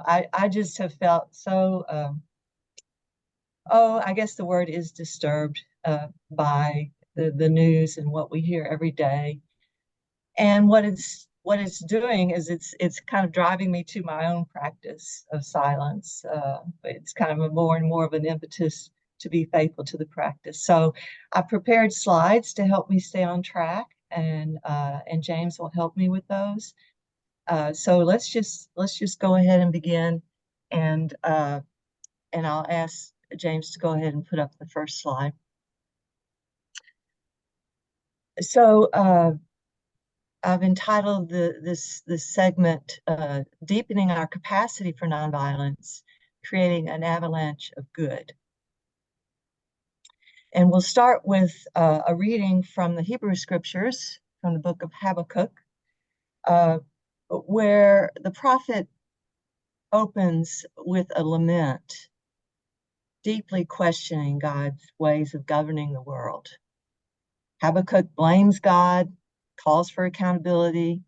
I just have felt so, I guess the word is disturbed by the news and what we hear every day. And what it's doing is it's kind of driving me to my own practice of silence. It's kind of more and more of an impetus to be faithful to the practice. So I prepared slides to help me stay on track, and James will help me with those. So let's just go ahead and begin, and I'll ask James to go ahead and put up the first slide. So I've entitled this segment "Deepening Our Capacity for Nonviolence, Creating an Avalanche of Good." And we'll start with a reading from the Hebrew Scriptures, from the book of Habakkuk, where the prophet opens with a lament, deeply questioning God's ways of governing the world. Habakkuk blames God, calls for accountability.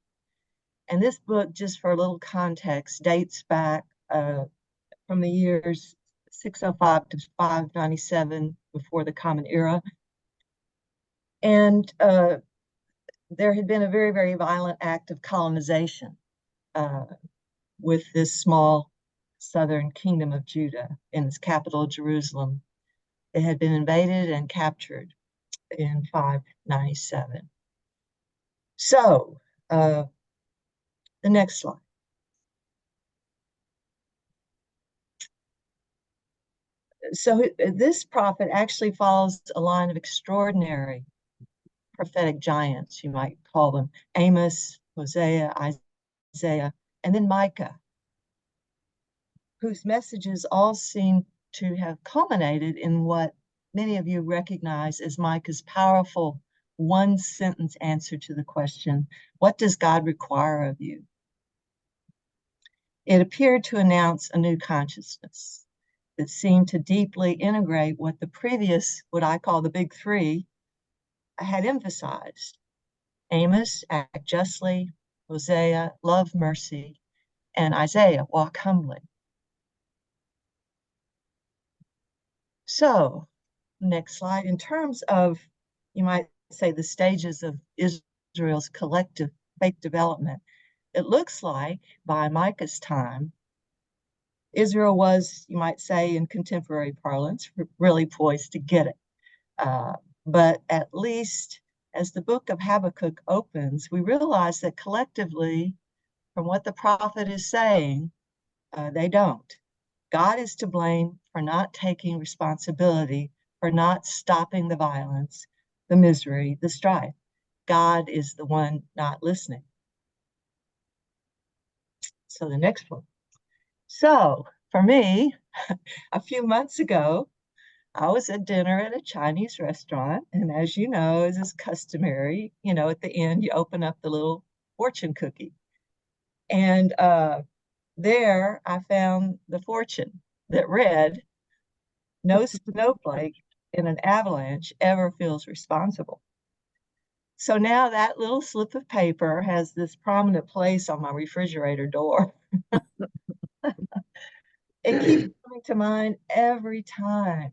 And this book, just for a little context, dates back from the years 605 to 597 before the Common Era. And there had been a very, very violent act of colonization with this small southern kingdom of Judah in its capital, Jerusalem. It had been invaded and captured in 597. So, the next slide. So this prophet actually follows a line of extraordinary prophetic giants, you might call them: Amos, Hosea, Isaiah, and then Micah, whose messages all seem to have culminated in what many of you recognize as Micah's powerful one-sentence answer to the question, what does God require of you? It appeared to announce a new consciousness that seemed to deeply integrate what the previous, what I call the big three, had emphasized. Amos, act justly; Hosea, love mercy; and Isaiah, walk humbly. So, next slide. In terms of, you might say, the stages of Israel's collective faith development, it looks like by Micah's time, Israel was, you might say in contemporary parlance, really poised to get it. But at least as the book of Habakkuk opens, we realize that collectively, from what the prophet is saying, they don't. God is to blame for not taking responsibility, for not stopping the violence, the misery, the strife. God is the one not listening. So the next one. So for me, a few months ago, I was at dinner at a Chinese restaurant. And as you know, as is customary, at the end, you open up the little fortune cookie. And there I found the fortune that read, "No snowflake in an avalanche ever feels responsible." So now that little slip of paper has this prominent place on my refrigerator door. It keeps coming to mind every time,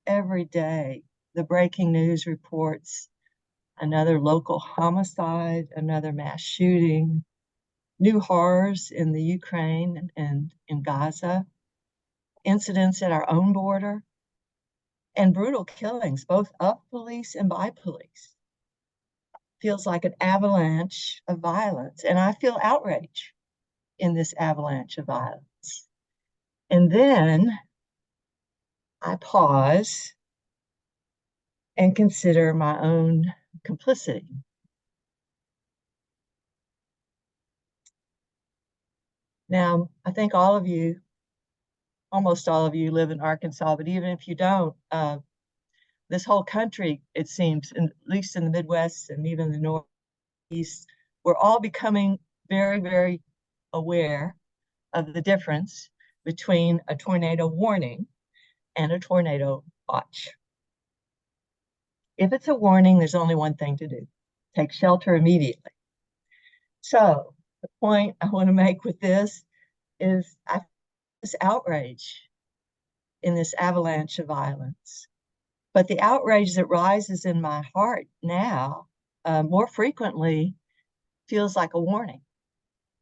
every day. The breaking news reports another local homicide, another mass shooting, new horrors in the Ukraine and in Gaza, incidents at our own border, and brutal killings, both of police and by police. Feels like an avalanche of violence, and I feel outrage in this avalanche of violence. And then I pause and consider my own complicity. Now, I think all of you, almost all of you, live in Arkansas, but even if you don't, this whole country, it seems, at least in the Midwest and even the Northeast, we're all becoming very, very aware of the difference between a tornado warning and a tornado watch. If it's a warning, there's only one thing to do: take shelter immediately. So the point I want to make with this is I this outrage in this avalanche of violence. But the outrage that rises in my heart now more frequently feels like a warning,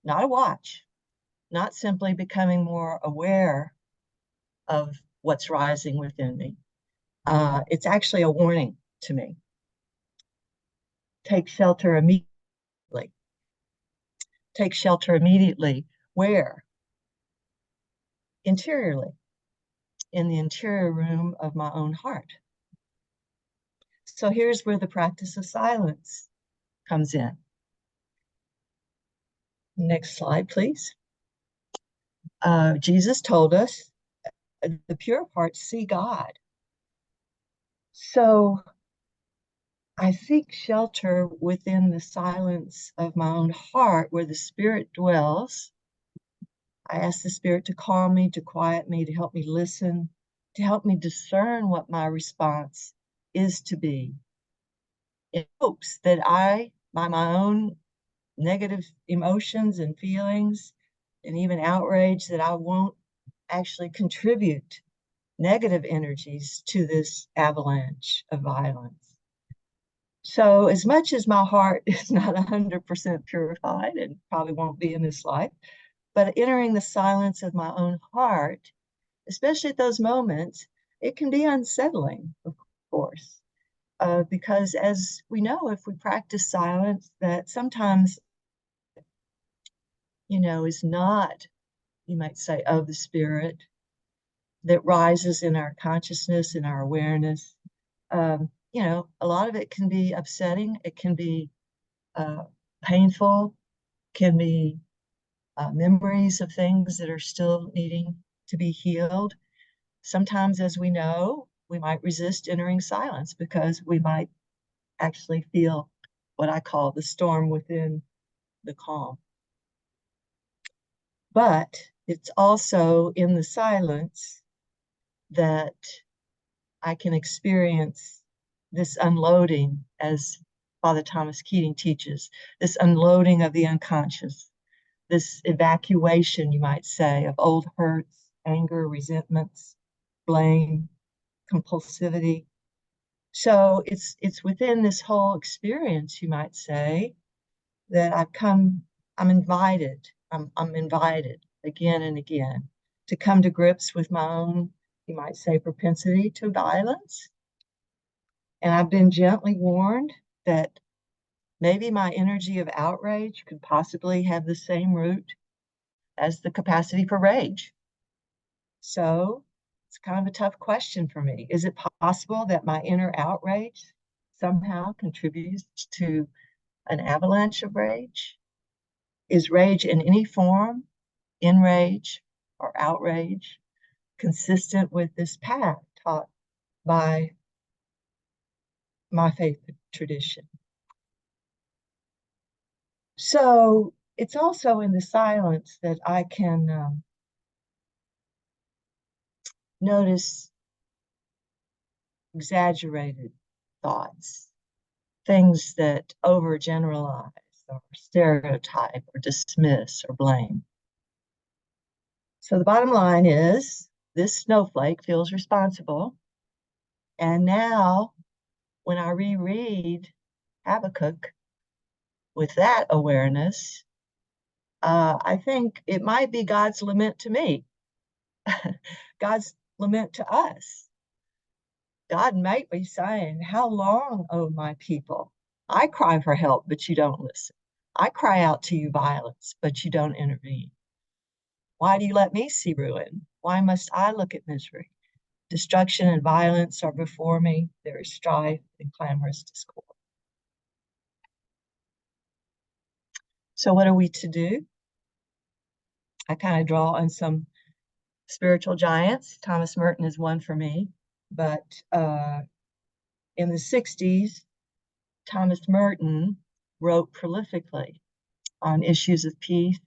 not a watch, not simply becoming more aware of what's rising within me. It's actually a warning to me. Take shelter immediately. Take shelter immediately. Where? Interiorly, in the interior room of my own heart. So here's where the practice of silence comes in. Next slide, please. Jesus told us the pure hearts see God. So I seek shelter within the silence of my own heart where the Spirit dwells. I ask the Spirit to calm me, to quiet me, to help me listen, to help me discern what my response is to be, in hopes that I, by my own negative emotions and feelings, and even outrage, that I won't actually contribute negative energies to this avalanche of violence. So as much as my heart is not 100% purified and probably won't be in this life, but entering the silence of my own heart, especially at those moments, it can be unsettling, of course, because as we know, if we practice silence, that sometimes, is not, you might say, of the Spirit, that rises in our consciousness, in our awareness. A lot of it can be upsetting. It can be painful, can be memories of things that are still needing to be healed. Sometimes, as we know, we might resist entering silence because we might actually feel what I call the storm within the calm. But it's also in the silence that I can experience this unloading, as Father Thomas Keating teaches, this unloading of the unconscious, this evacuation, you might say, of old hurts, anger, resentments, blame, compulsivity. So it's within this whole experience, you might say, that I'm invited again and again to come to grips with my own, you might say, propensity to violence. And I've been gently warned that maybe my energy of outrage could possibly have the same root as the capacity for rage. So it's kind of a tough question for me. Is it possible that my inner outrage somehow contributes to an avalanche of rage? Is rage in any form, enrage or outrage, consistent with this path taught by my faith tradition? So it's also in the silence that I can notice exaggerated thoughts, things that overgeneralize or stereotype or dismiss or blame. So the bottom line is this snowflake feels responsible. And now when I reread Habakkuk with that awareness, I think it might be God's lament to me, God's lament to us. God might be saying, how long, oh my people? I cry for help, but you don't listen. I cry out to you violence, but you don't intervene. Why do you let me see ruin? Why must I look at misery? Destruction and violence are before me. There is strife and clamorous discord. So what are we to do? I kind of draw on some spiritual giants. Thomas Merton is one for me. But in the 60s, Thomas Merton wrote prolifically on issues of peace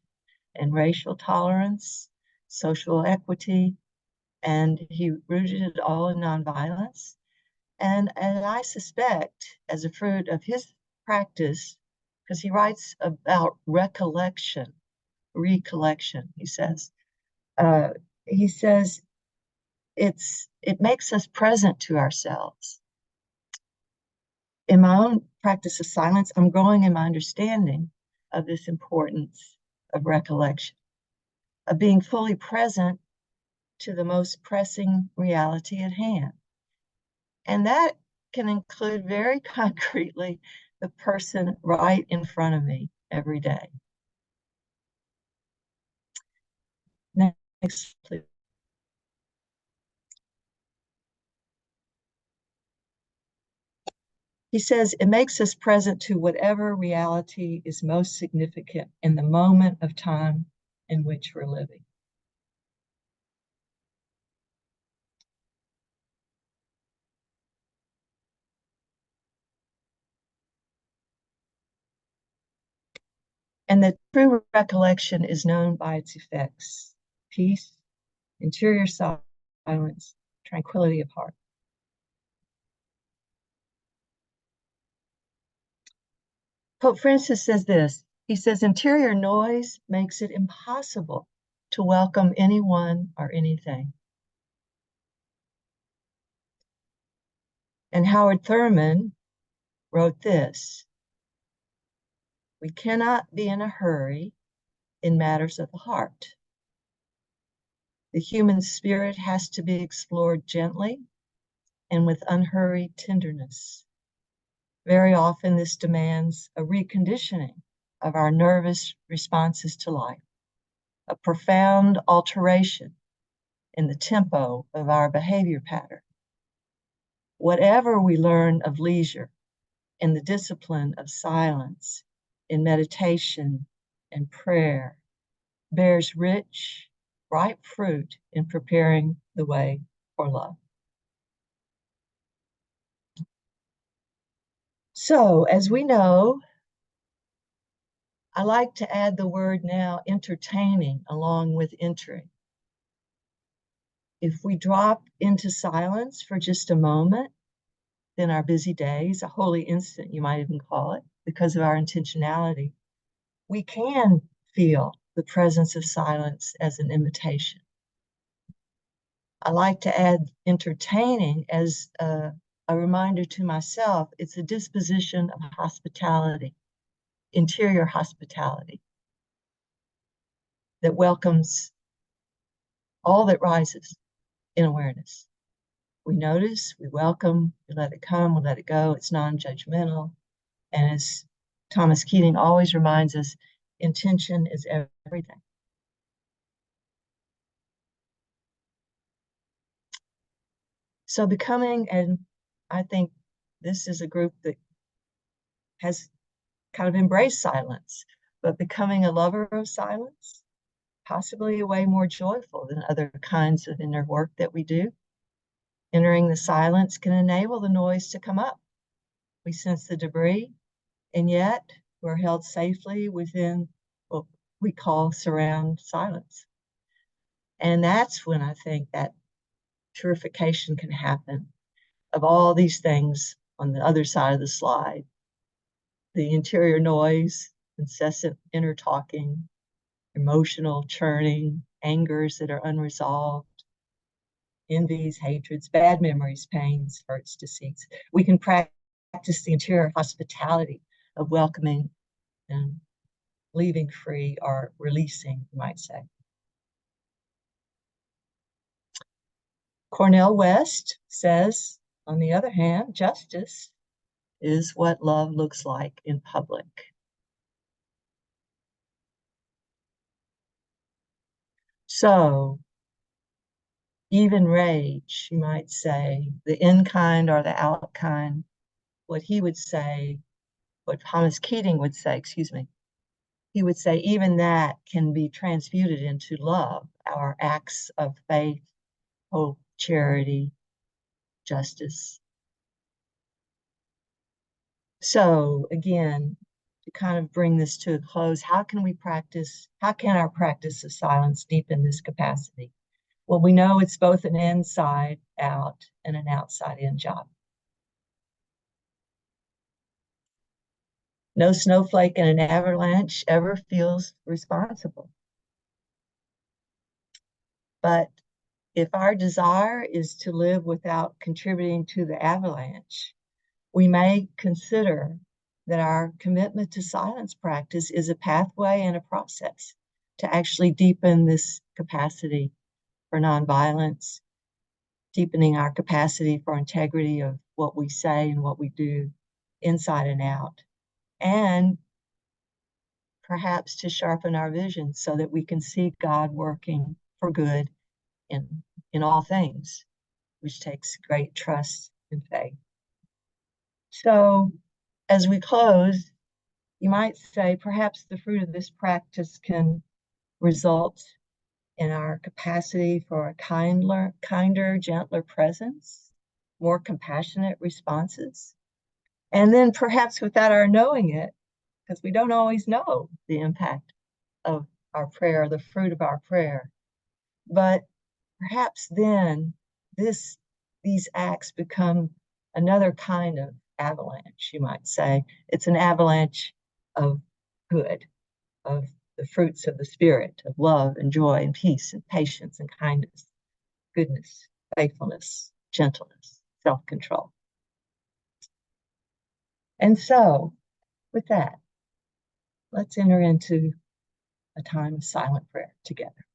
and racial tolerance, social equity, and he rooted it all in nonviolence. And I suspect, as a fruit of his practice, because he writes about recollection, he says, He says it makes us present to ourselves. In my own practice of silence, I'm growing in my understanding of this importance of recollection, of being fully present to the most pressing reality at hand. And that can include very concretely the person right in front of me every day. Next, please. He says it makes us present to whatever reality is most significant in the moment of time in which we're living. And the true recollection is known by its effects: peace, interior silence, tranquility of heart. Pope Francis says this. He says, interior noise makes it impossible to welcome anyone or anything. And Howard Thurman wrote this: we cannot be in a hurry in matters of the heart. The human spirit has to be explored gently and with unhurried tenderness. Very often, this demands a reconditioning of our nervous responses to life, a profound alteration in the tempo of our behavior pattern. Whatever we learn of leisure in the discipline of silence, in meditation and prayer, bears rich, ripe fruit in preparing the way for love. So, as we know, I like to add the word now entertaining along with entering. If we drop into silence for just a moment in our busy days, a holy instant, you might even call it, because of our intentionality, we can feel the presence of silence as an invitation. I like to add entertaining as a reminder to myself. It's a disposition of hospitality, interior hospitality, that welcomes all that rises in awareness. We notice, we welcome, we let it come, we let it go. It's non-judgmental. And as Thomas Keating always reminds us, intention is everything. So becoming, and I think this is a group that has kind of embraced silence, but becoming a lover of silence, possibly a way more joyful than other kinds of inner work that we do. Entering the silence can enable the noise to come up. We sense the debris, and yet we're held safely within what we call surround silence. And that's when I think that purification can happen of all these things on the other side of the slide. The interior noise, incessant inner talking, emotional churning, angers that are unresolved, envies, hatreds, bad memories, pains, hurts, deceits. We can practice the interior hospitality of welcoming and leaving free or releasing, you might say. Cornel West says, on the other hand, justice is what love looks like in public. So, even rage, you might say, the in kind or the out kind, what he would say, what Thomas Keating would say, excuse me, he would say even that can be transmuted into love, our acts of faith, hope, charity, justice. So again, to kind of bring this to a close, how can our practice of silence deepen this capacity? Well, we know it's both an inside out and an outside in job. No snowflake in an avalanche ever feels responsible. But if our desire is to live without contributing to the avalanche, we may consider that our commitment to silence practice is a pathway and a process to actually deepen this capacity for nonviolence, deepening our capacity for integrity of what we say and what we do inside and out, and perhaps to sharpen our vision so that we can see God working for good in, in all things, which takes great trust and faith. So, as we close, you might say perhaps the fruit of this practice can result in our capacity for a kinder, gentler presence, more compassionate responses. And then perhaps without our knowing it, because we don't always know the impact of our prayer, the fruit of our prayer. But perhaps then these acts become another kind of avalanche, you might say. It's an avalanche of good, of the fruits of the Spirit, of love and joy and peace and patience and kindness, goodness, faithfulness, gentleness, self-control. And so, with that, let's enter into a time of silent prayer together.